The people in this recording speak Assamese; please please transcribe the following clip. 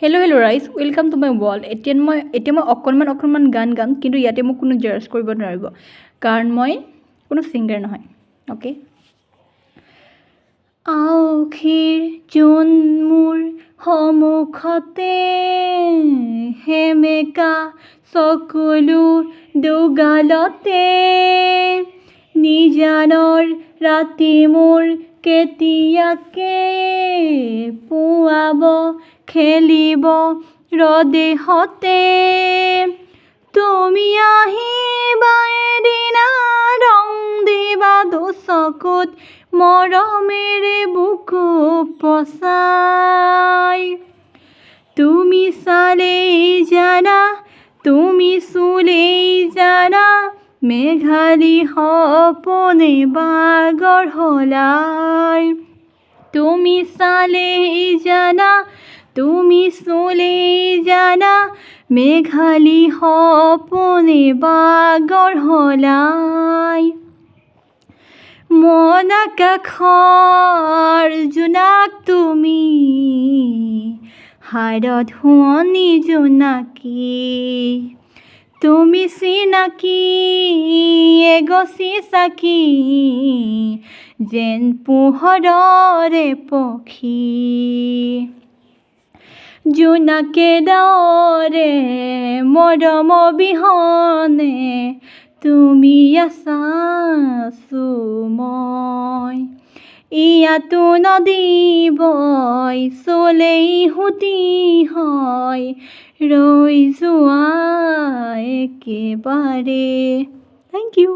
হেল্ল' ৰাইজ, ৱেলকাম টু মাই ৱৰ্ল্ড। এতিয়া মই অকণমান গান গাম, কিন্তু ইয়াতে মোক কোনো জাজ কৰিব নোৱাৰিব, কাৰণ মই কোনো ছিংগাৰ নহয়। অ'কে। আউসীৰ জোন মোৰ সন্মুখতে, সেমেকা চকুলো দুগালতে, নিজানৰ ৰাতি মোৰ কেতিয়াকে পুৱাব খেলিব ৰদেহতে, তুমি আহিবা এদিনা ৰং দিবা দুচকুত মৰমেৰে বুকু পচাই। তুমি চালেই জানা, তুমি চুলেই জানা, মেঘালী সপোনে বাগৰ হলাই। তুমি চালেই জানা, তুমি চুলেই জানা, মেঘালী সপোনে বাগৰ হলাই। মন আকাশৰ জোনাক তুমি, হাড়ত শুৱনি জোনাকী, তুমি চিনাকি এগছি চাকি, যেন পোহৰৰে পখী। জোনাকে ডাৱৰে মৰম অবিহনে, তুমি আছা মই। ইয়াতো নদী বয়, চলেই সুঁতি হয়, ৰৈ যোৱা একেবাৰে। Thank U.